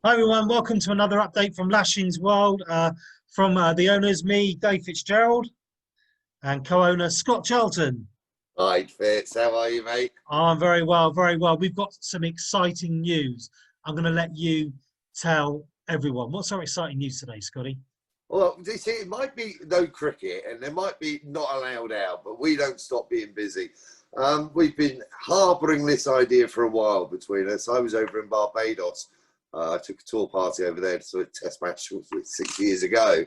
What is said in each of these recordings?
Hi everyone, welcome to another update from Lashings World. From the owners, me, Dave Fitzgerald, and co-owner Scott Charlton. Hi Fitz, how are you, mate? Oh, I'm very well, very well. We've got some exciting news. I'm going to let you tell everyone. What's our exciting news today, Scotty? Well, you see, it might be no cricket and there might be not allowed out, but we don't stop being busy. We've been harbouring this idea for a while between us. I was over in Barbados. I took a tour party over there to a test match 6 years ago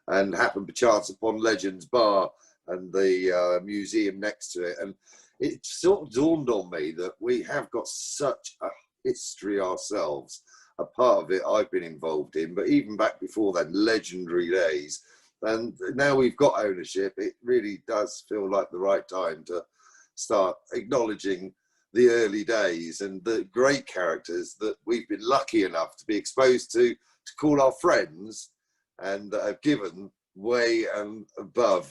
and happened to chance upon Legends Bar and the museum next to it. And it sort of dawned on me that we have got such a history ourselves. A part of it I've been involved in, but even back before then, legendary days. And now we've got ownership, it really does feel like the right time to start acknowledging the early days and the great characters that we've been lucky enough to be exposed to call our friends, and have given way and above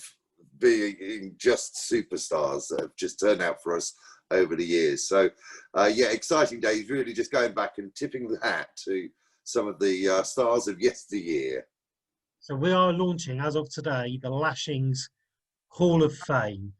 being just superstars that have just turned out for us over the years. So yeah, exciting days, really just going back and tipping the hat to some of the stars of yesteryear. So we are launching, as of today, the Lashings Hall of Fame.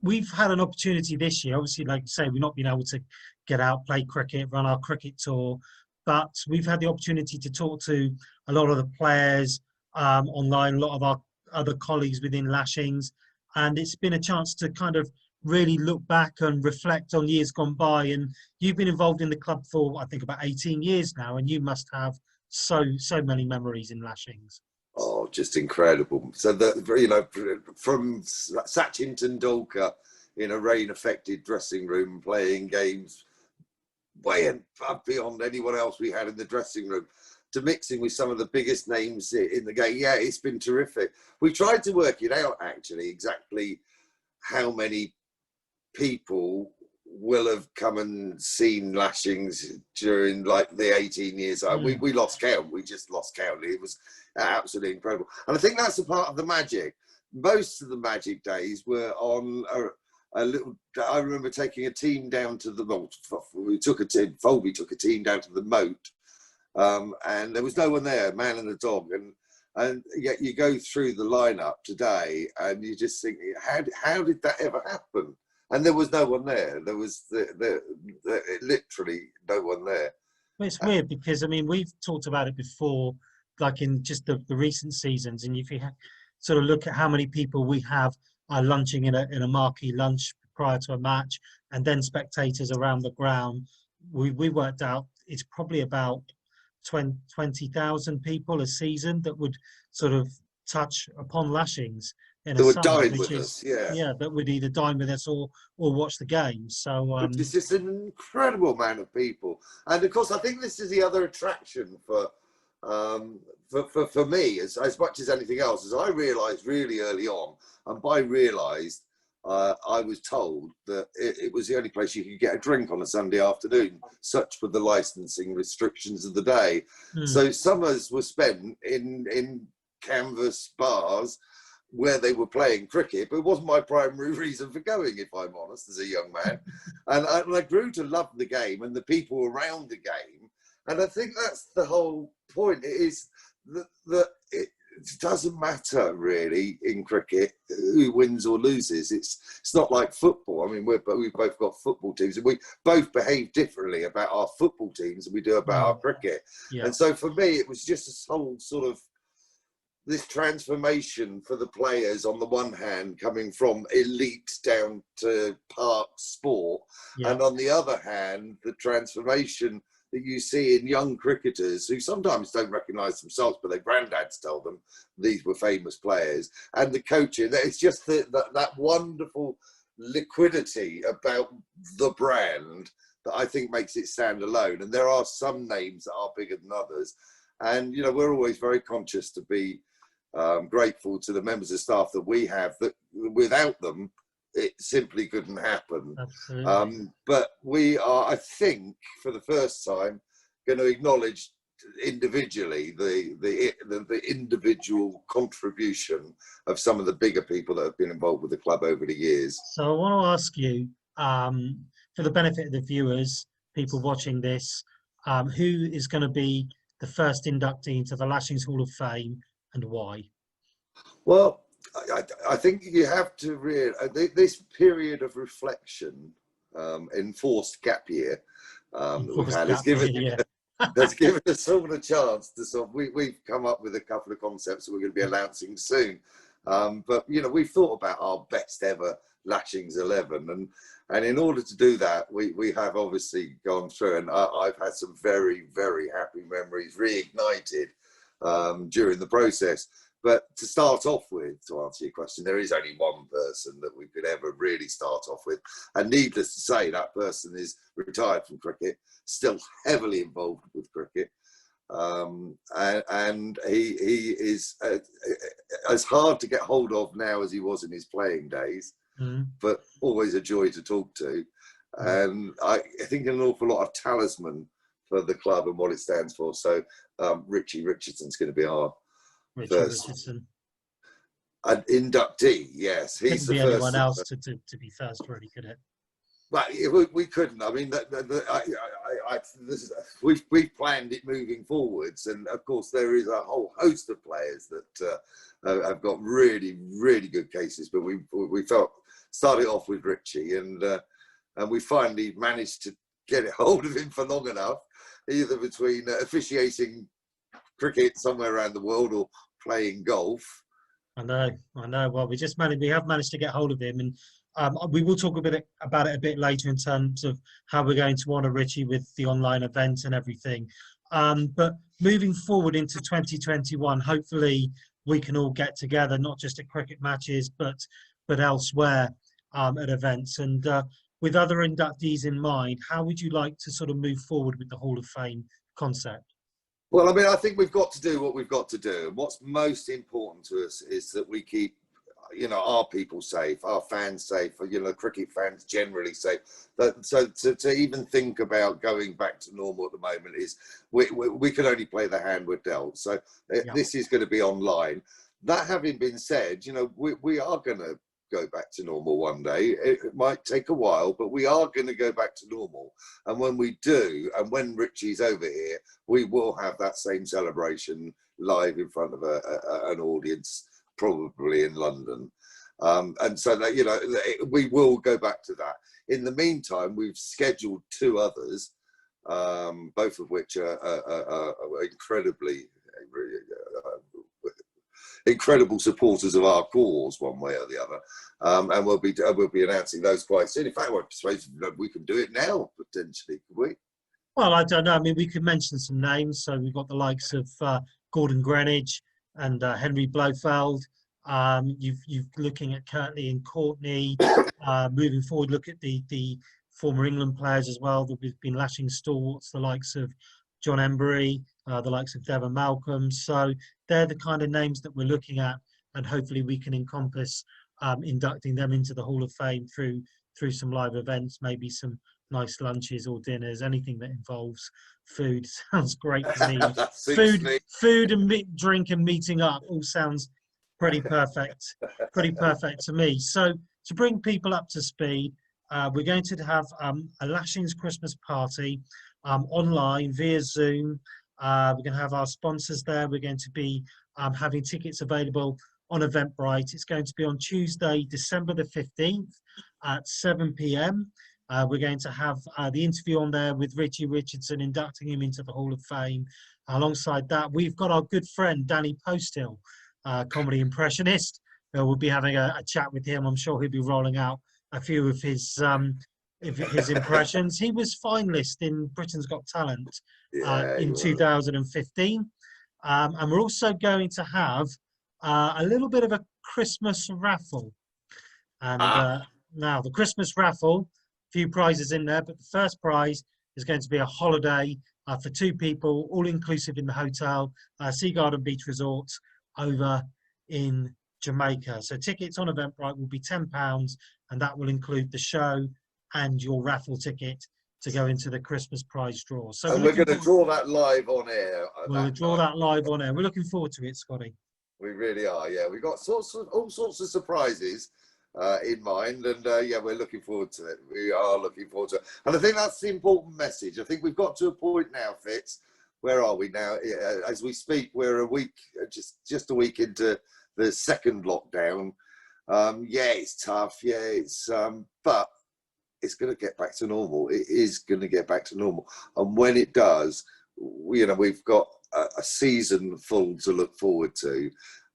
We've had an opportunity this year, obviously, like you say, we've not been able to get out, play cricket, run our cricket tour, but we've had the opportunity to talk to a lot of the players online, a lot of our other colleagues within Lashings, and it's been a chance to kind of really look back and reflect on years gone by. And you've been involved in the club for, I think, about 18 years now, and you must have so many memories in Lashings. Oh, just incredible. So that, you know, from Sachin Tendulkar in a rain-affected dressing room playing games way and beyond anyone else we had in the dressing room, to mixing with some of the biggest names in the game. Yeah, it's been terrific. We tried to work it out, actually, exactly how many people will have come and seen Lashings during like the 18 years. We lost count. We just lost count. It was absolutely incredible. And I think that's a part of the magic. Most of the magic days were on a little, I remember taking a team down to the moat. Folby took a team down to the moat, and there was no one there, man and a dog. And yet you go through the lineup today and you just think, how did that ever happen? And there was no one there. There was literally no one there. Well, it's weird because, I mean, we've talked about it before, like in just the recent seasons. And if you sort of look at how many people we have lunching in a marquee lunch prior to a match, and then spectators around the ground, we worked out it's probably about 20,000 people a season that would sort of touch upon Lashings in They a would summer, dine which with is us, yeah. that would either dine with us or watch the game. So It's just an incredible amount of people. And of course, I think this is the other attraction for me, as much as anything else, as I realised really early on, and by realised, I was told that it was the only place you could get a drink on a Sunday afternoon. Such were the licensing restrictions of the day. So summers were spent in canvas bars where they were playing cricket, but it wasn't my primary reason for going, if I'm honest, as a young man. And I grew to love the game and the people around the game. And I think that's the whole point. It is that it doesn't matter really in cricket who wins or loses. It's not like football. I mean, we've both got football teams, and we both behave differently about our football teams than we do about our cricket. Yeah. And so for me, it was just this whole sort of this transformation for the players, on the one hand, coming from elite down to park sport, and on the other hand, the transformation that you see in young cricketers who sometimes don't recognise themselves, but their granddads tell them these were famous players, and the coaching. It's just that wonderful liquidity about the brand that I think makes it stand alone. And there are some names that are bigger than others. And, you know, we're always very conscious to be grateful to the members of staff that we have, that without them, it simply couldn't happen. But we are, I think, for the first time, going to acknowledge individually the individual contribution of some of the bigger people that have been involved with the club over the years. So I want to ask you, for the benefit of the viewers, people watching this, who is going to be the first inductee into the Lashings Hall of Fame and why? Well, I think you have to this period of reflection, enforced gap year that we've had has given us all a chance to sort of, we've come up with a couple of concepts that we're going to be announcing soon. But, you know, we've thought about our best ever Lashings 11. And in order to do that, we have obviously gone through, and I've had some very, very happy memories reignited during the process. But to start off with, to answer your question, there is only one person that we could ever really start off with. And needless to say, that person is retired from cricket, still heavily involved with cricket. And he is as hard to get hold of now as he was in his playing days, but always a joy to talk to. And I think an awful lot of talisman for the club and what it stands for. So Richie Richardson's going to be our first. An inductee, yes. He's Couldn't the be first. anyone else to be first, really, could it? Well, we couldn't. I mean, we've planned it moving forwards, and of course there is a whole host of players that have got really, really good cases. But we felt started off with Richie, and we finally managed to get a hold of him for long enough, either between officiating cricket somewhere around the world or playing golf. I know. Well, we have managed to get hold of him, and we will talk a bit about it a bit later in terms of how we're going to honour Richie with the online event and everything. But moving forward into 2021, hopefully we can all get together, not just at cricket matches, but elsewhere at events. And with other inductees in mind, how would you like to sort of move forward with the Hall of Fame concept? Well, I mean, I think we've got to do what we've got to do. And what's most important to us is that we keep, you know, our people safe, our fans safe, you know, cricket fans generally safe. So to even think about going back to normal at the moment is we can only play the hand we're dealt. So this is going to be online. That having been said, you know, we are going to go back to normal one day. It might take a while, but we are going to go back to normal. And when we do, and when Richie's over here, we will have that same celebration live in front of an audience, probably in London. And so that, you know, we will go back to that. In the meantime, we've scheduled 2 others, both of which are incredible supporters of our cause, one way or the other, and we'll be announcing those quite soon. In fact, I suppose we can do it now potentially, could we? Well, I don't know. I mean, we could mention some names. So we've got the likes of Gordon Greenwich and Henry Blofeld. You've looking at Kirtley and Courtney. Moving forward, look at the former England players as well. There've been Lashing stalwarts, the likes of John Embury, the likes of Devon Malcolm. So they're the kind of names that we're looking at, and hopefully we can encompass inducting them into the Hall of Fame through some live events, maybe some nice lunches or dinners, anything that involves food. Sounds great to me. Food and drink and meeting up all sounds pretty perfect to me. So to bring people up to speed, we're going to have a Lashings Christmas party online via Zoom. We're going to have our sponsors there. We're going to be having tickets available on Eventbrite. It's going to be on Tuesday, December the 15th at 7 p.m. We're going to have the interview on there with Richie Richardson, inducting him into the Hall of Fame. Alongside that, we've got our good friend Danny Posthill, comedy impressionist. We'll be having a chat with him. I'm sure he'll be rolling out a few of his impressions. He was finalist in Britain's Got Talent in 2015. And we're also going to have a little bit of a Christmas raffle. And now the Christmas raffle, a few prizes in there, but the first prize is going to be a holiday for 2 people, all inclusive in the hotel, Sea Garden Beach Resort over in Jamaica. So tickets on Eventbrite will be £10, and that will include the show and your raffle ticket to go into the Christmas prize draw. So and we're going to draw that live on air. We'll draw that live on air. We're looking forward to it, Scotty. We really are, yeah. We've got all sorts of surprises. in mind, and yeah, we're looking forward to it. We are looking forward to it, and I think that's the important message. I think we've got to a point now, Fitz. Where are we now? As we speak, we're a week, just a week into the second lockdown. Yeah, it's tough. Yeah, it's but it's going to get back to normal. It is going to get back to normal, and when it does, we've got a season full to look forward to.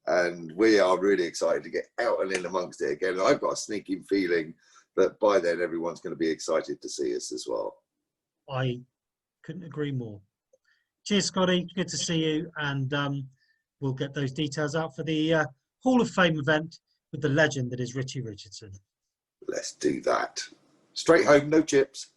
And we are really excited to get out and in amongst it again. And I've got a sneaking feeling that by then everyone's going to be excited to see us as well. I couldn't agree more. Cheers, Scotty. Good to see you. And we'll get those details out for the Hall of Fame event with the legend that is Richie Richardson. Let's do that. Straight home, no chips.